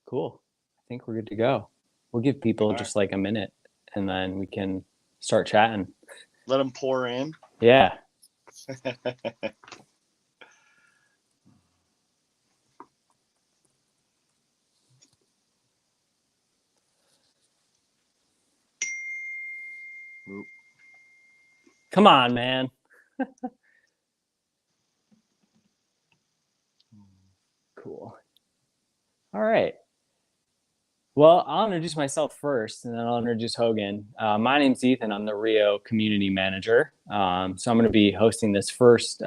Cool. I think we're good to go. We'll give people All right. just like a minute and then we can start chatting. Let them pour in. Yeah. Oop. Come on, man. Cool. All right. Well, I'll introduce myself first and then I'll introduce Hogan. My name's Ethan. I'm the Rio community manager. So I'm going to be hosting this first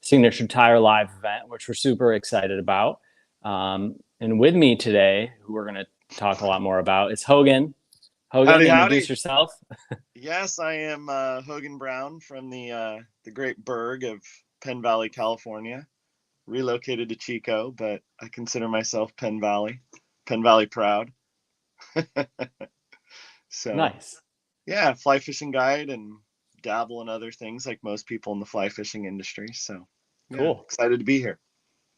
Signature Tyer live event, which we're super excited about. And with me today, who we're going to talk a lot more about, is Hogan. Hogan, Howdy, introduce howdy. yourself. Yes, I am Hogan Brown from the great burg of Penn Valley, California. Relocated to Chico, but I consider myself Penn Valley proud. So, Nice. yeah, fly fishing guide and dabble in other things like most people in the fly fishing industry. So, yeah, Cool. excited to be here.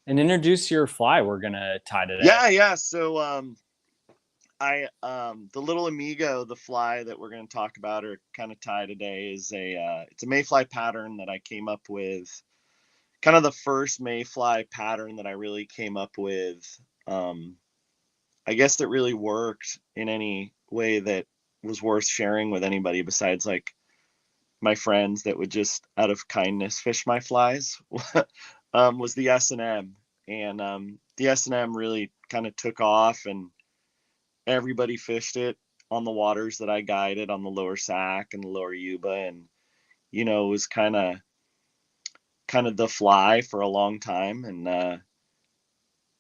And introduce your fly we're going to tie today. Yeah. So, the Lil Amigo, the fly that we're going to talk about or kind of tie today is it's a mayfly pattern that I came up with. Kind of the first mayfly pattern that I really came up with. I guess that really worked in any way that was worth sharing with anybody besides like my friends that would just out of kindness fish my flies. Was the S&M, and the S&M really kind of took off, and everybody fished it on the waters that I guided on the lower Sac and the lower Yuba, and it was kind of the fly for a long time. And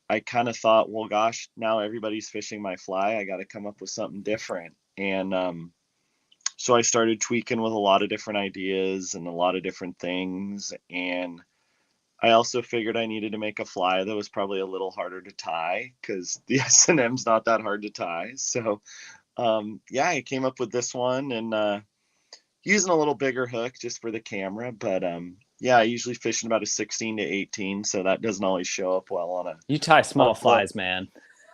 I kind of thought, well, gosh, now everybody's fishing my fly. I got to come up with something different. And so I started tweaking with a lot of different ideas and a lot of different things. And I also figured I needed to make a fly that was probably a little harder to tie because the S&M's not that hard to tie. So yeah, I came up with this one, and using a little bigger hook just for the camera. But yeah, I usually fish in about a 16 to 18, so that doesn't always show up well on a You tie small float. flies, man.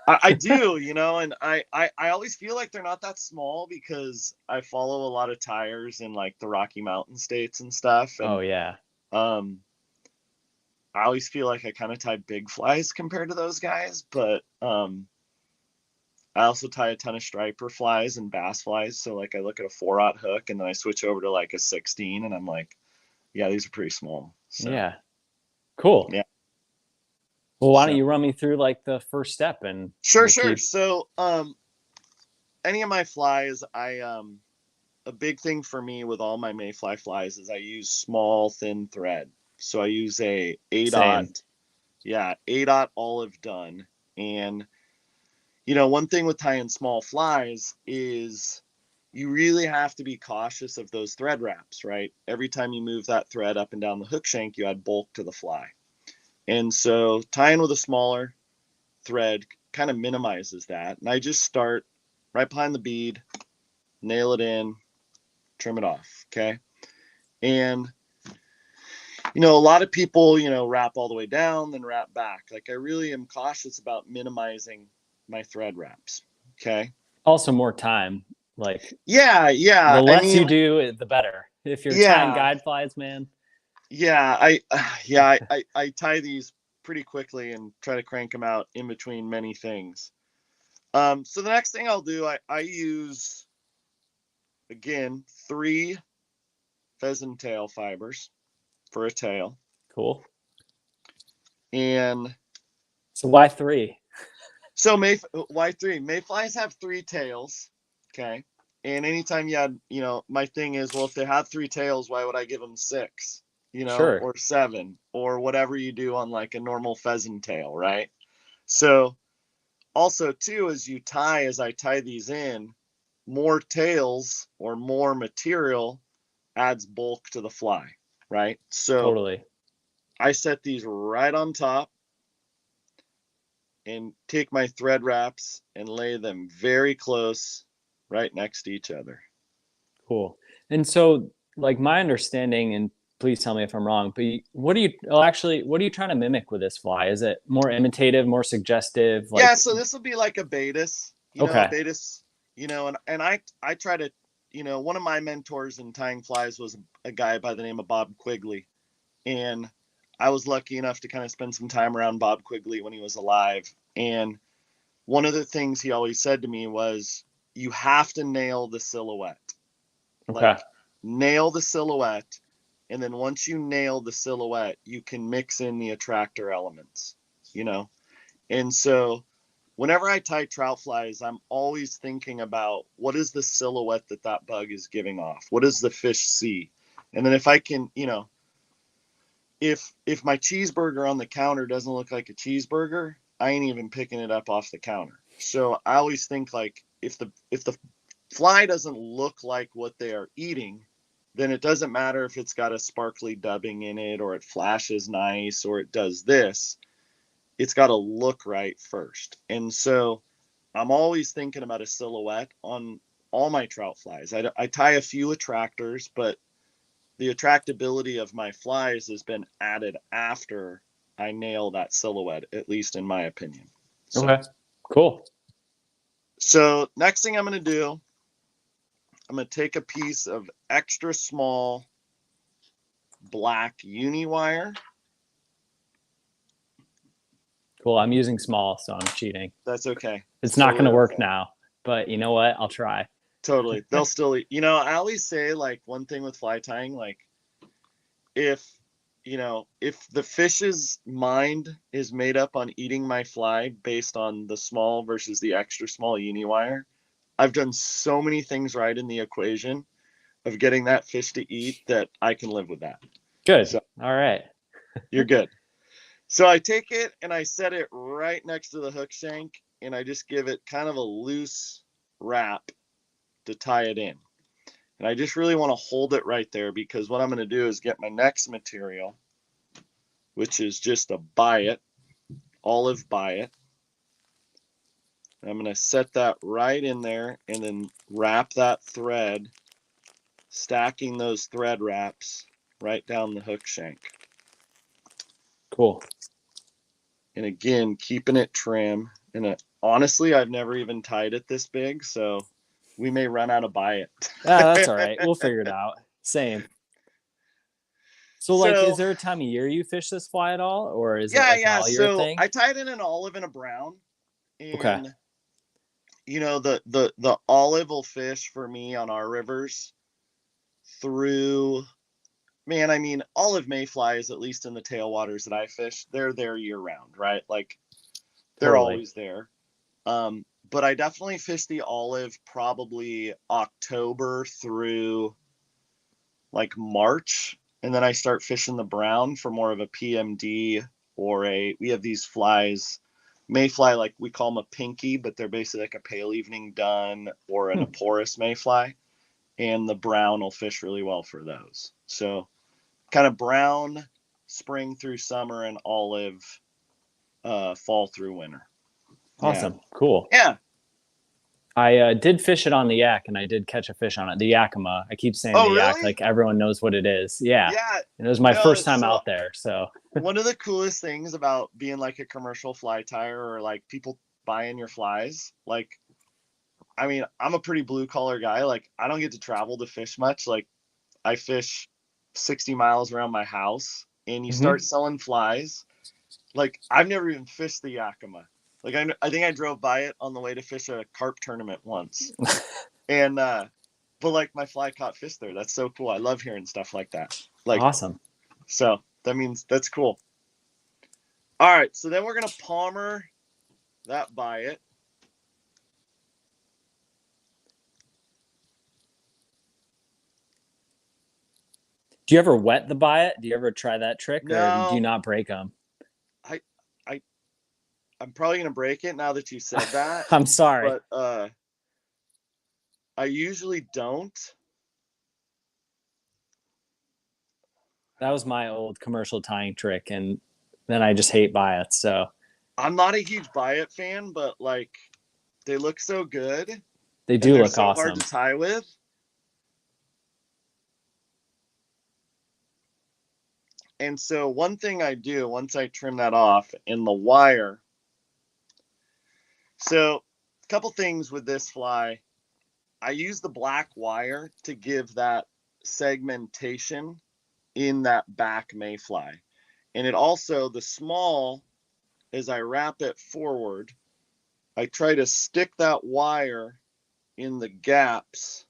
I do, and I always feel like they're not that small because I follow a lot of Tyers in like the Rocky Mountain states and stuff. Oh, And yeah. um, I always feel like I kind of tie big flies compared to those guys. But I also tie a ton of striper flies and bass flies. So like I look at a 4/0 hook and then I switch over to like a 16 and I'm like, yeah, these are pretty small. So Yeah. Cool. yeah. Well, why don't So you run me through like the first step and sure, we'll sure. keep. So any of my flies, I a big thing for me with all my mayfly flies is I use small thin thread. So I use a Same. A dot olive done. And one thing with tying small flies is you really have to be cautious of those thread wraps, right? Every time you move that thread up and down the hook shank, you add bulk to the fly. And so tying with a smaller thread kind of minimizes that. And I just start right behind the bead, nail it in, trim it off. Okay. And, a lot of people, wrap all the way down, then wrap back. Like I really am cautious about minimizing my thread wraps. Okay. Also, more time. Like Yeah. the Yeah. I less you mean, do, the better. If you're tying yeah. guide flies, man. Yeah. I tie these pretty quickly and try to crank them out in between many things. So the next thing I'll do, I use, again, 3 pheasant tail fibers for a tail. Cool. And So why 3? so why 3? Mayflies have 3 tails. Okay. And anytime you had, my thing is, well, if they have 3 tails, why would I give them 6, Sure. or 7, or whatever you do on like a normal pheasant tail, right? So also too, as I tie these in, more tails or more material adds bulk to the fly, right? So Totally. I set these right on top and take my thread wraps and lay them very close right next to each other. Cool. And so, like, my understanding in please tell me if I'm wrong, but what are you, well, actually, what are you trying to mimic with this fly? Is it more imitative, more suggestive? Yeah, Like, so this will be like a Baetis, a okay, Baetis, and I try to, one of my mentors in tying flies was a guy by the name of Bob Quigley. And I was lucky enough to kind of spend some time around Bob Quigley when he was alive. And one of the things he always said to me was, you have to nail the silhouette. okay, Like, nail the silhouette. And then once you nail the silhouette, you can mix in the attractor elements, you know? And so whenever I tie trout flies, I'm always thinking about what is the silhouette that that bug is giving off? What does the fish see? And then if I can, if my cheeseburger on the counter doesn't look like a cheeseburger, I ain't even picking it up off the counter. So I always think like if the fly doesn't look like what they are eating, then it doesn't matter if it's got a sparkly dubbing in it or it flashes nice or it does this. It's got to look right first. And so I'm always thinking about a silhouette on all my trout flies. I tie a few attractors, but the attractability of my flies has been added after I nail that silhouette, at least in my opinion. So, okay, cool. so next thing I'm going to do, I'm going to take a piece of extra small black uni wire. Cool. I'm using small, so I'm cheating. That's okay. It's not going to Totally work okay. now, but you know what? I'll try. Totally. They'll still eat. I always say like one thing with fly tying, like if if the fish's mind is made up on eating my fly based on the small versus the extra small uni wire, I've done so many things right in the equation of getting that fish to eat that I can live with that. Good. So All right. you're good. So I take it and I set it right next to the hook shank and I just give it kind of a loose wrap to tie it in. And I just really want to hold it right there because what I'm going to do is get my next material, which is just a biot, olive biot. I'm going to set that right in there and then wrap that thread, stacking those thread wraps right down the hook shank. Cool. And again, keeping it trim. And honestly, I've never even tied it this big, so we may run out of biot. That's all right. We'll figure it out. Same. So, like, is So there a time of year you fish this fly at all, or is it yeah, like an yeah. all year So thing? I tied in an olive and a brown, Okay. and the olive will fish for me on our rivers through, man, I mean, olive mayflies, at least in the tailwaters that I fish, they're there year round, right? Like they're Totally. always there. But I definitely fish the olive probably October through like March. And then I start fishing the brown for more of a PMD we have these flies, mayfly, like we call them a pinky, but they're basically like a pale evening dun or an aporus mayfly. And the brown will fish really well for those. So kind of brown spring through summer and olive fall through winter. Yeah. Awesome. Cool. Yeah. I did fish it on the yak, and I did catch a fish on it. The Yakima. I keep saying Oh, the yak, really? like everyone knows what it is. Yeah. Yeah. And it was my No, first time so out there. So, one of the coolest things about being like a commercial fly tyer or like people buying your flies, like, I mean, I'm a pretty blue collar guy. Like, I don't get to travel to fish much. Like, I fish 60 miles around my house and you start mhm. selling flies. Like, I've never even fished the Yakima. Like, I think I drove by it on the way to fish a carp tournament once. And, but like my fly caught fish there. That's so cool. I love hearing stuff like that. Like, Awesome. so that means that's cool. All right. So then we're going to palmer that biot. Do you ever wet the biot? Do you ever try that trick, or do you No, not break them? I, I, I'm probably going to break it now that you said that, I'm sorry. but, I usually don't. That was my old commercial tying trick, and then I just hate biots. So I'm not a huge biot fan, but like they look so good they and do they're look so hard awesome. to tie with. And so one thing I do once I trim that off in the wire. So a couple things with this fly. I use the black wire to give that segmentation in that back mayfly. And it also, the small, as I wrap it forward, I try to stick that wire in the gaps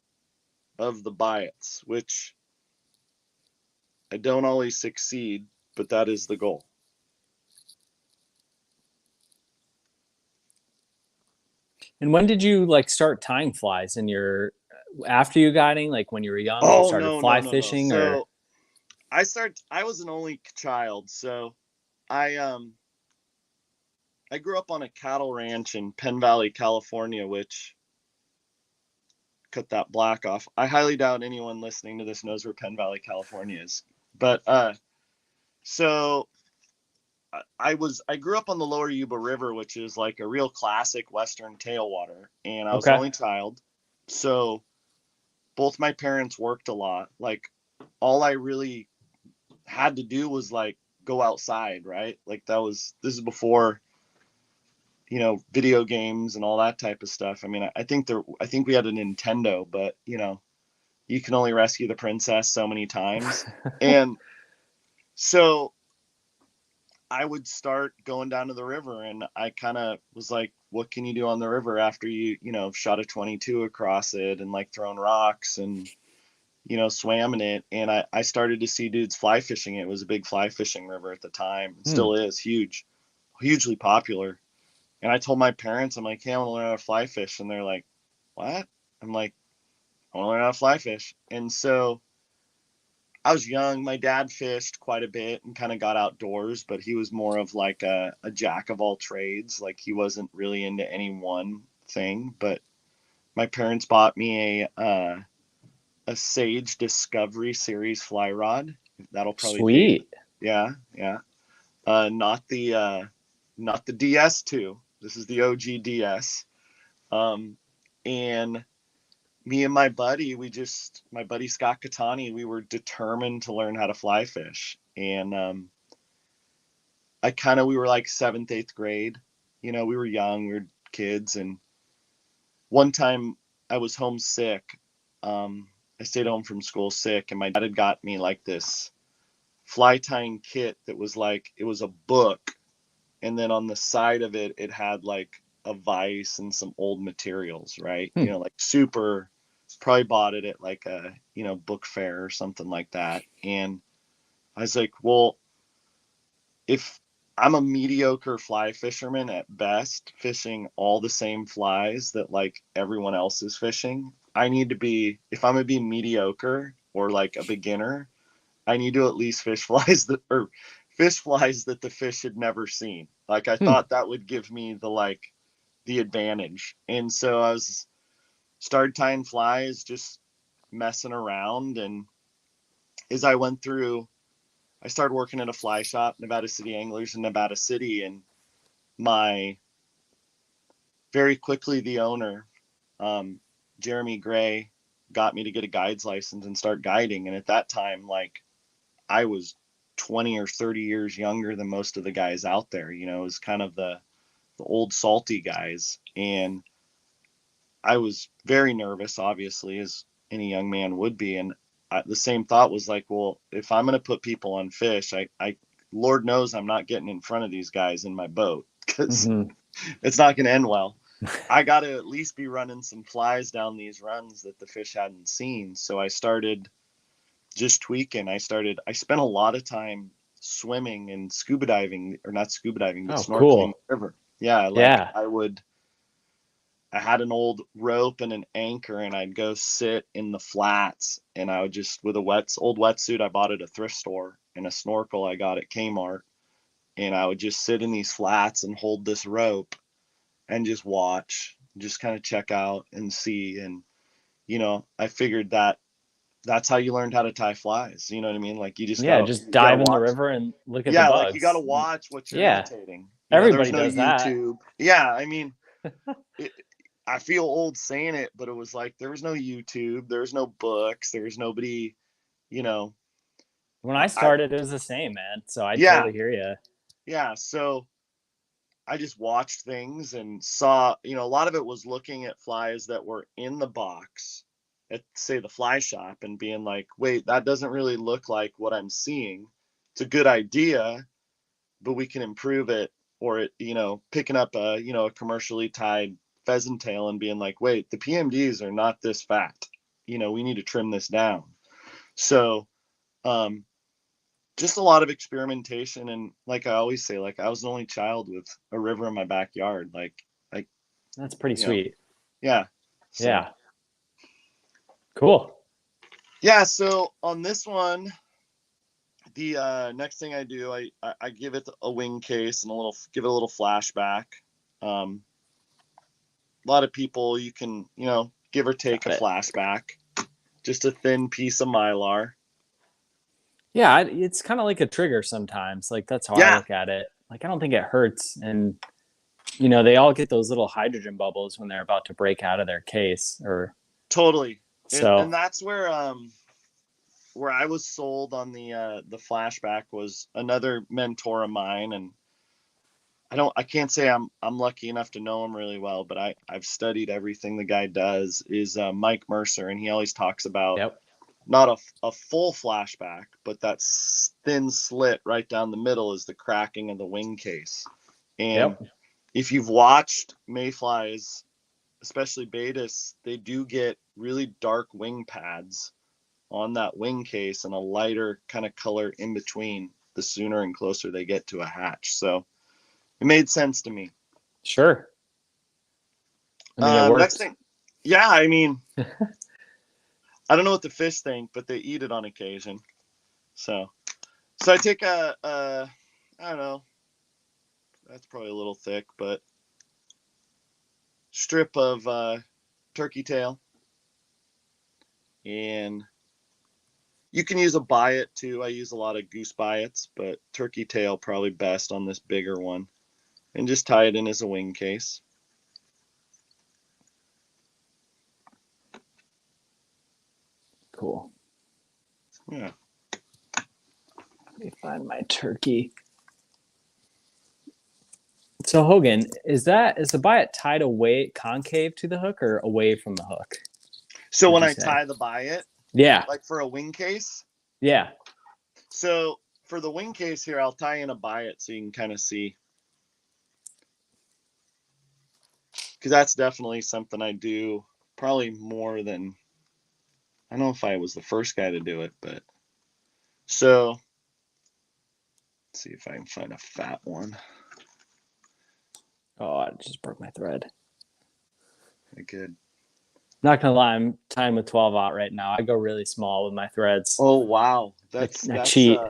of the biots, which I don't always succeed, but that is the goal. And when did you like start tying flies in your after you guiding, like when you were young, you Oh, started no, fly no, no, no. fishing or So I was an only child, so I I grew up on a cattle ranch in Penn Valley, California, which cut that black off. I highly doubt anyone listening to this knows where Penn Valley, California is. But so I grew up on the Lower Yuba River, which is like a real classic Western tailwater, and I was the okay. only child. So both my parents worked a lot. Like all I really had to do was like go outside, right? Like this is before, video games and all that type of stuff. I mean, I think we had a Nintendo, but you can only rescue the princess so many times. And so I would start going down to the river, and I kind of was like, what can you do on the river after shot a 22 across it and like thrown rocks and, swam in it. And I started to see dudes fly fishing. It was a big fly fishing river at the time. It Hmm. still is huge, hugely popular. And I told my parents, I'm like, hey, I want to learn how to fly fish. And they're like, what? I'm like, I want to learn how to fly fish. And so I was young. My dad fished quite a bit and kind of got outdoors, but he was more of like a jack of all trades. Like he wasn't really into any one thing. But my parents bought me a Sage Discovery Series fly rod. That'll probably tell you. Sweet. Yeah, yeah. Not the DS2. This is the OG DS. And me and my buddy Scott Catani, we were determined to learn how to fly fish. And we were like seventh, eighth grade. We were young, we were kids. And one time I was homesick. I stayed home from school sick, and my dad had got me like this fly tying kit that was like, it was a book. And then on the side of it, it had like a vise and some old materials, right? Hmm. Like super, probably bought it at like a, book fair or something like that. And I was like, well, if I'm a mediocre fly fisherman at best, fishing all the same flies that like everyone else is fishing, if I'm gonna be mediocre or like a beginner, I need to at least fish flies that the fish had never seen. Like I Hmm. thought that would give me the advantage. And so started tying flies, just messing around. And as I started working at a fly shop, Nevada City Anglers in Nevada City. And my very quickly, the owner, um, Jeremy Gray, got me to get a guide's license and start guiding. And at that time, like I was 20 or 30 years younger than most of the guys out there. It was kind of the old salty guys. And I was very nervous, obviously, as any young man would be. And the same thought was like, well, if I'm going to put people on fish, Lord knows I'm not getting in front of these guys in my boat because Mm-hmm. it's not going to end well. I got to at least be running some flies down these runs that the fish hadn't seen. So I started just tweaking. I spent a lot of time swimming and scuba diving, or not scuba diving, but Oh, snorkeling cool. the river. Yeah, like Yeah. I had an old rope and an anchor, and I'd go sit in the flats, and I would just, with old wetsuit I bought at a thrift store and a snorkel I got at Kmart, and I would just sit in these flats and hold this rope and just watch, just kind of check out and see. And, I figured that's how you learned how to tie flies. You know what I mean? Like Yeah, just you gotta dive in the watch. river and look at the Yeah, like you gotta bugs. watch what you're Yeah. imitating. There's Everybody no does that. YouTube. Yeah, I mean, it, I feel old saying it, but it was like there was no YouTube, there was no books, there was nobody, you know, When I I started, it was the same, man. So I yeah, totally hear you. yeah. So I just watched things and saw, a lot of it was looking at flies that were in the box at, say, the fly shop and being like, wait, that doesn't really look like what I'm seeing. It's a good idea, but we can improve it. Or it, picking up a commercially tied pheasant tail and being like, wait, the PMDs are not this fat. We need to trim this down. So, um, just a lot of experimentation. And like I always say, like I was the only child with a river in my backyard. Like, That's pretty you know, sweet. yeah. So, Yeah. Cool. yeah. So on this one, the next thing I do, I give it a wing case and give it a little flashback. Um, a lot of people, you can, give or take a Got it. flashback, just a thin piece of Mylar. Yeah, it's kind of like a trigger sometimes. Like that's how I Yeah, look at it. Like I don't think it hurts, and they all get those little hydrogen bubbles when they're about to break out of their case, or totally. And so. that's where I was sold on the flashback was another mentor of mine. And I can't say I'm lucky enough to know him really well, but I've studied everything the guy does. Is Mike Mercer, and he always talks about Yep. not a full flashback, but that thin slit right down the middle is the cracking of the wing case. And Yep. if you've watched mayflies, especially Baetis, they do get really dark wing pads on that wing case and a lighter kind of color in between the sooner and closer they get to a hatch. So it made sense to me. Sure. I mean, it Next works. thing, yeah, I mean, I don't know what the fish think, but they eat it on occasion. So I take I don't know, that's probably a little thick, but strip of turkey tail, and you can use a biot too. I use a lot of goose biots, but turkey tail probably best on this bigger one, and just tie it in as a wing case. Cool. Yeah. Let me find my turkey. So Hogan, is the biot tied away concave to the hook or away from the hook? So Would when you I say? tie the biot, Yeah. like for a wing case, Yeah. so for the wing case here, I'll tie in a biot so you can kind of see, because that's definitely something I do probably more than, I don't know if I was the first guy to do it, but so let's see if I can find a fat one. Oh, I just broke my thread. Good. Not gonna lie, I'm tying with 12-aught right now. I go really small with my threads. Oh wow, I, that's I that's cheat.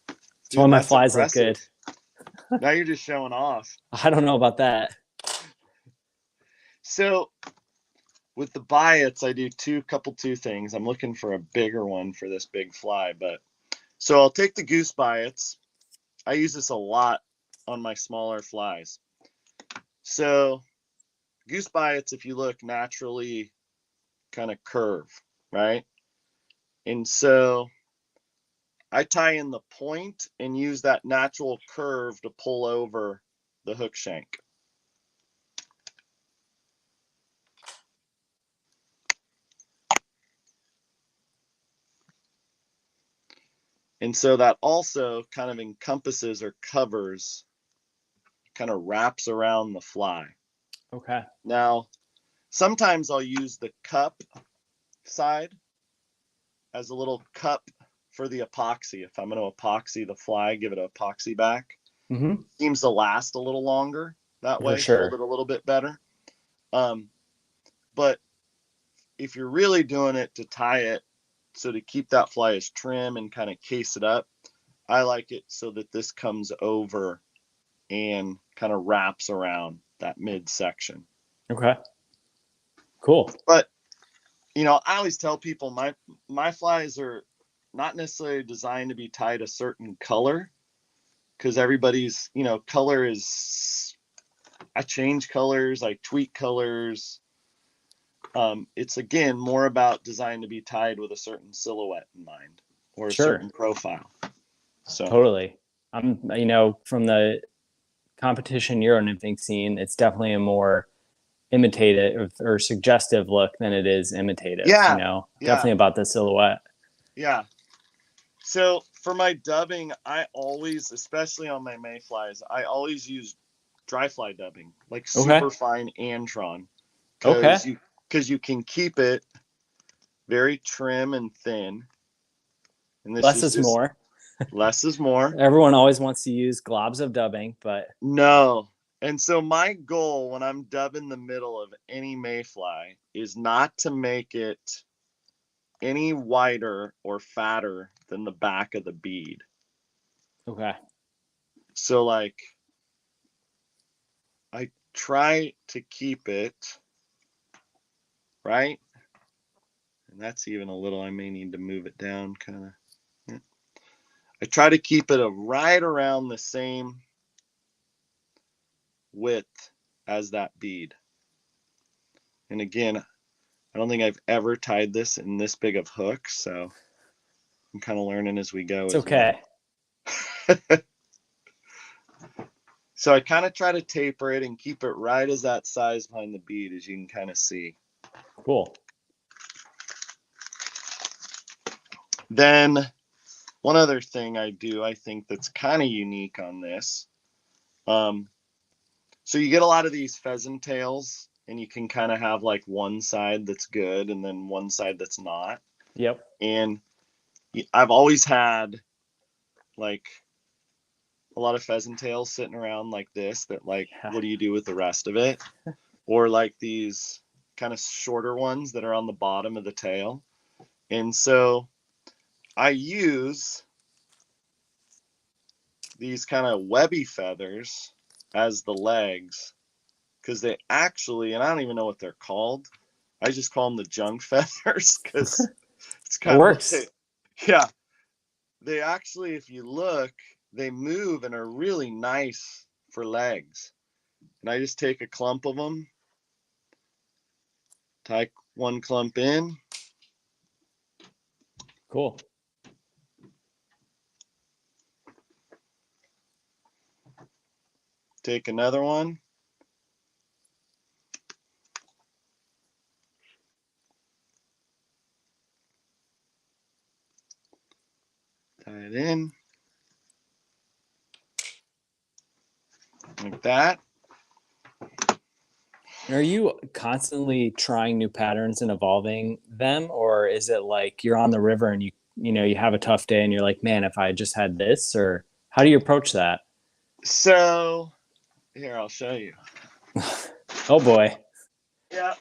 It's why dude, my that's flies look impressive. good. Now you're just showing off. I don't know about that. So with the biots, I do two things. I'm looking for a bigger one for this big fly, but so I'll take the goose biots. I use this a lot on my smaller flies. So goose biots, if you look, naturally kind of curve, right? And so I tie in the point and use that natural curve to pull over the hook shank. And so that also kind of encompasses or covers, kind of wraps around the fly. Okay. Now, sometimes I'll use the cup side as a little cup for the epoxy. If I'm going to epoxy the fly, give it an epoxy back. Mm-hmm. Seems to last a little longer that For way, hold sure. it a little bit better. But if you're really doing it to tie it, so to keep that fly as trim and kind of case it up, I like it so that this comes over and kind of wraps around that midsection. Okay. Cool. But I always tell people my flies are not necessarily designed to be tied a certain color, because everybody's color is, I change colors, I tweak colors. It's again more about designed to be tied with a certain silhouette in mind. or a Sure. certain profile. So Totally. I'm, from the competition Euro nymphing scene, it's definitely a more imitative or suggestive look than it is imitative, yeah, definitely about the silhouette. yeah. So for my dubbing, I always, especially on my mayflies, I always use dry fly dubbing, like Okay. super fine Antron, Okay. because you can keep it very trim and thin, and this Less is is just more. less is more. Everyone always wants to use globs of dubbing, but No. And so my goal when I'm dubbing the middle of any mayfly is not to make it any wider or fatter than the back of the bead. okay. So like I try to keep it right. And that's even a little, I may need to move it down kind of. Yeah. I try to keep it right around the same width as that bead. And again, I don't think I've ever tied this in this big of hooks, so I'm kind of learning as we go It's as well. okay. So I kind of try to taper it and keep it right as that size behind the bead, as you can kind of see. Cool. Then one other thing I do, I think that's kind of unique on this. So you get a lot of these pheasant tails, and you can kind of have like one side that's good and then one side that's not. Yep. And I've always had like a lot of pheasant tails sitting around like this that like, Yeah. what do you do with the rest of it? Or like these kind of shorter ones that are on the bottom of the tail. And so I use these kind of webby feathers as the legs because they actually, and I don't even know what they're called. I just call them the junk feathers because it's It kind of what works. they, yeah, they actually, if you look, they move and are really nice for legs. And I just take a clump of them, tie one clump in, Cool. take another one, tie it in like that. Are you constantly trying new patterns and evolving them, or is it like you're on the river and you have a tough day and you're like, man, if I just had this, or how do you approach that? So here, I'll show you. Oh boy. Yeah.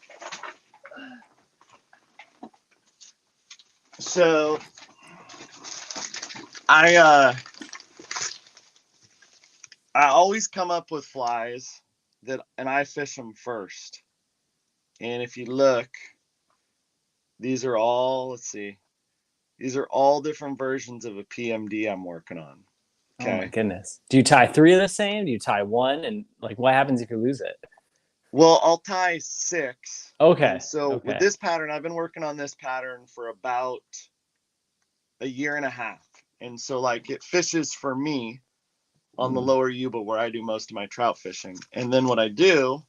So I I always come up with flies and I fish them first. And if you look, these are all, let's see, these are all different versions of a PMD I'm working on. Oh my Okay. goodness. Do you tie three of the same? Do you tie one? And like, what happens if you lose it? Well, I'll tie 6. And Okay. so with Okay. this pattern, I've been working on this pattern for about a year and a half. And so like it fishes for me on the lower Yuba where I do most of my trout fishing. And then what I do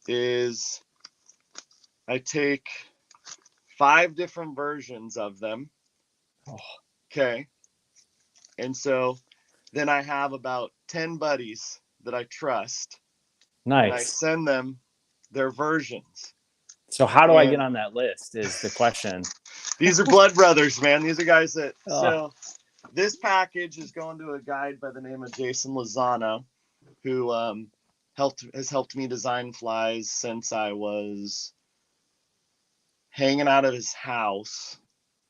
is I take 5 different versions of them. Oh, Okay. And so then I have about 10 buddies that I trust and I nice. send them their versions. So how do I get And on that list is the question. these are blood brothers, man. These are guys that, Oh, so this package is going to a guide by the name of Jason Lozano, who has helped me design flies since I was hanging out of his house.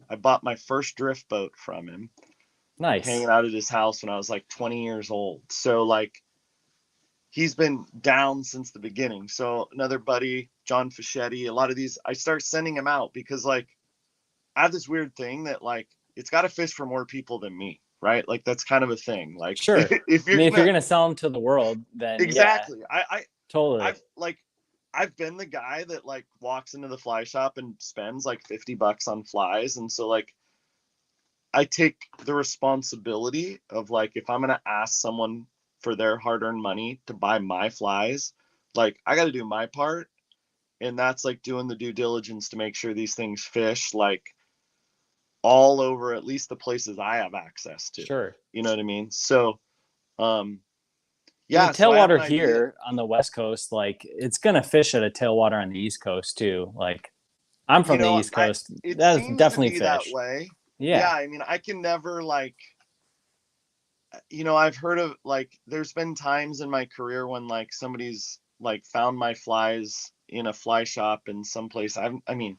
I bought my first drift boat from him, hanging nice. out at his house when I was like 20 years old. So like he's been down since the beginning. So another buddy, John Fischetti, a lot of these I start sending him out because like I have this weird thing that like it's got to fish for more people than me, right? Like that's kind of a thing. Like Sure. if I you're mean, if you're gonna gonna sell them to the world, then yeah, exactly, totally. I've been the guy that like walks into the fly shop and spends like $50 on flies, and so like I take the responsibility of like, if I'm going to ask someone for their hard-earned money to buy my flies, like I got to do my part. And that's like doing the due diligence to make sure these things fish like all over at least the places I have access to. Sure. You know what I mean? So, And the yeah, so I have tailwater an idea. here on the West Coast, like it's gonna fish at a tailwater on the East Coast too. Like I'm You from the know, East Coast. it That is seems to definitely be that fish. way. Yeah, Yeah, I mean, I can never like, I've heard of like, there's been times in my career when like somebody's like found my flies in a fly shop in some place. I mean,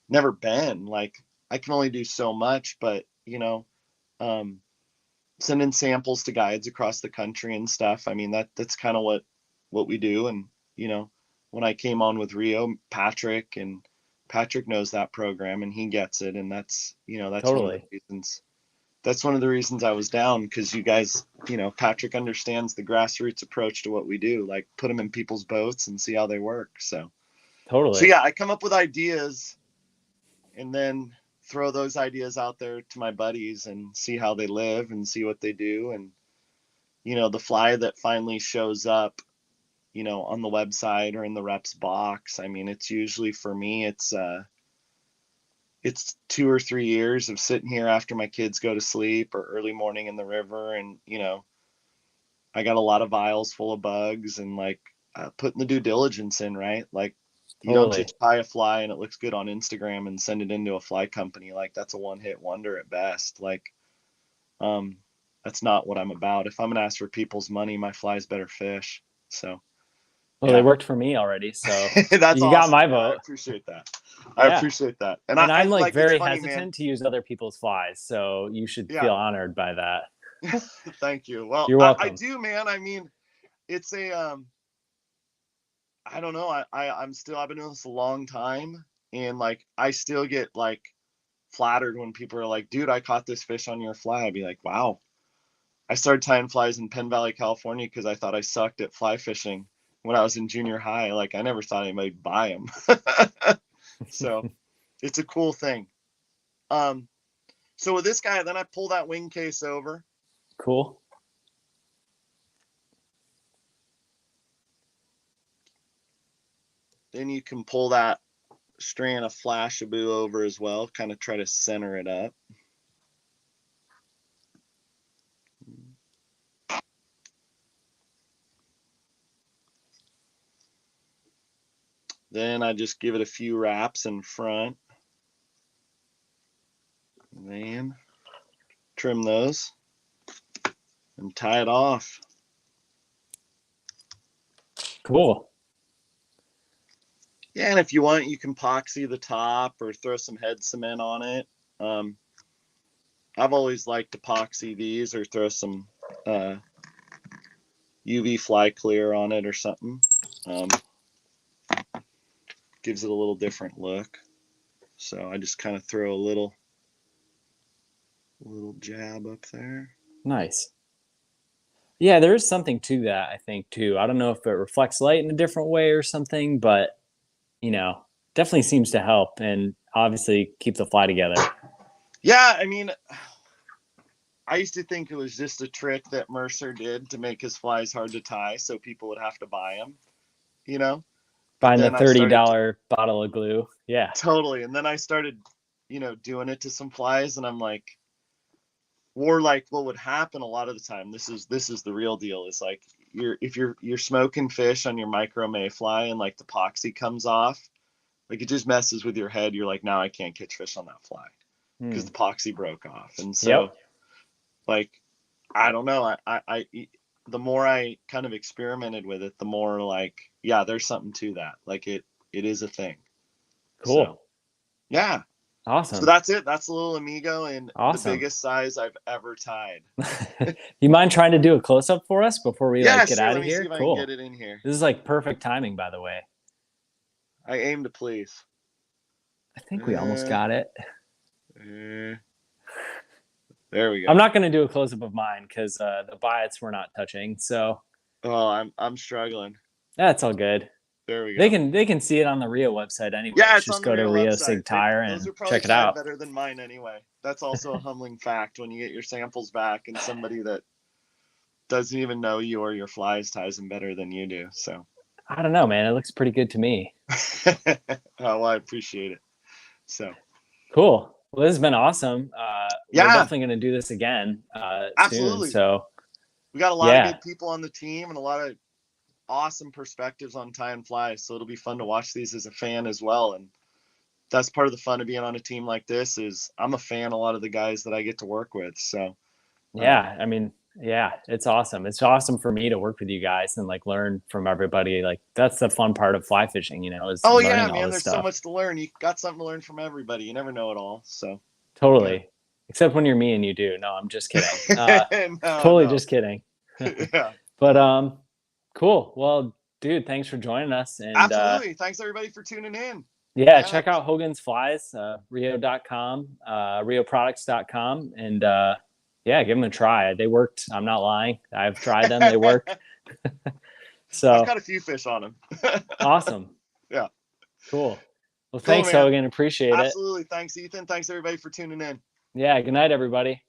never been. Like, I can only do so much, but um, sending samples to guides across the country and stuff. I mean, that's kind of what we do. And you know, when I came on with Rio, Patrick knows that program and he gets it, and that's one of the totally. reasons. That's one of the reasons I was down, because you guys, Patrick understands the grassroots approach to what we do. Like, put them in people's boats and see how they work. So Totally. yeah, I come up with ideas and then throw those ideas out there to my buddies and see how they live and see what they do. And the fly that finally shows up on the website or in the reps box, I mean, it's usually, for me, it's 2 or 3 years of sitting here after my kids go to sleep or early morning in the river. And I got a lot of vials full of bugs, and like, putting the due diligence in, right? Like, you don't Totally. just buy a fly and it looks good on Instagram and send it into a fly company. Like, that's a one hit wonder at best. Like, um, that's not what I'm about. If I'm gonna ask for people's money, my flies better fish. So Well, they yeah, worked for me already, so that's you got awesome. my Yeah, I vote. appreciate that. I Yeah. appreciate that. And And I I'm like like, it's very funny, man. hesitant to use other people's flies, so you should Yeah. feel honored by that. Thank you. Well, You're I welcome. do, man. I mean, it's a I don't know. I've been doing this a long time, and like, I still get like flattered when people are like, dude, I caught this fish on your fly. I'd be like, wow. I started tying flies in Penn Valley, California, because I thought I sucked at fly fishing when I was in junior high. Like, I never thought anybody would buy them. So it's a cool thing. Um, so with this guy, then I pull that wing case over. Cool. Then you can pull that strand of Flashabou over as well. Kind of try to center it up. Then I just give it a few wraps in front. And then trim those and tie it off. Cool. Yeah, and if you want, you can epoxy the top or throw some head cement on it. Um, I've always liked epoxy these, or throw some UV fly clear on it or something. Um, gives it a little different look. So I just kind of throw a little jab up there. Nice. Yeah, there is something to that, I think, too. I don't know if it reflects light in a different way or something, but definitely seems to help and obviously keep the fly together. Yeah, I mean, I used to think it was just a trick that Mercer did to make his flies hard to tie so people would have to buy them, you know? But Buying the then I started $30 bottle of glue. Yeah. totally, and then I started, doing it to some flies, and I'm like, or like, what would happen a lot of the time, this is the real deal, is like, if you're smoking fish on your micro mayfly and like the epoxy comes off, like, it just messes with your head. You're like, now I can't catch fish on that fly because Hmm. the epoxy broke off. And so, Yep. like, I don't know. The more I kind of experimented with it, the more like, yeah, there's something to that. Like, it is a thing. So Cool. yeah. So Awesome. that's it. That's a Lil Amigo, and the Awesome. biggest size I've ever tied. You mind trying to do a close up for us before we Yeah, like get sure. out Let of me see here? if I can get Cool. it in here. This is like perfect timing, by the way. I aim to please. I think we almost Uh, got it. uh, there we I'm go. not going to do a close up of mine because the biots we're not touching. So Oh, I'm struggling. that's all good. There we They go. can see it on the Rio website anyway. Yeah, it's Just on the go to Rio Rio website. Sig Tyer Those and are probably check it tied out. better than mine anyway. That's also a humbling fact when you get your samples back and somebody that doesn't even know you or your flies ties them better than you do. So I don't know, man. It looks pretty good to me. oh, well, I appreciate it. So Cool. Well, this has been awesome. We're yeah, definitely going to do this again soon. absolutely. So We got a lot of yeah, good people on the team and a lot of awesome perspectives on tie and fly. So it'll be fun to watch these as a fan as well. And that's part of the fun of being on a team like this is I'm a fan of a lot of the guys that I get to work with. So yeah. I mean, yeah, it's awesome. It's awesome for me to work with you guys and like learn from everybody. Like that's the fun part of fly fishing, is oh yeah, learning all man, this there's so stuff. much to learn. You got something to learn from everybody. You never know it all. So yeah. Totally. Except when you're me and you do. No, I'm just kidding. No, Totally no. just kidding. Yeah. But cool. Well, dude, thanks for joining us. And Absolutely. Thanks everybody for tuning in. yeah, Yeah. check out Hogan's Flies, Rio.com, RioProducts.com, and yeah, give them a try. They worked. I'm not lying. I've tried them. They work. I've So got a few fish on them. awesome. Yeah. Cool. Well, Cool, thanks, man. Hogan. Appreciate it. Absolutely. Thanks, Ethan. Thanks everybody for tuning in. Yeah. Good night, everybody.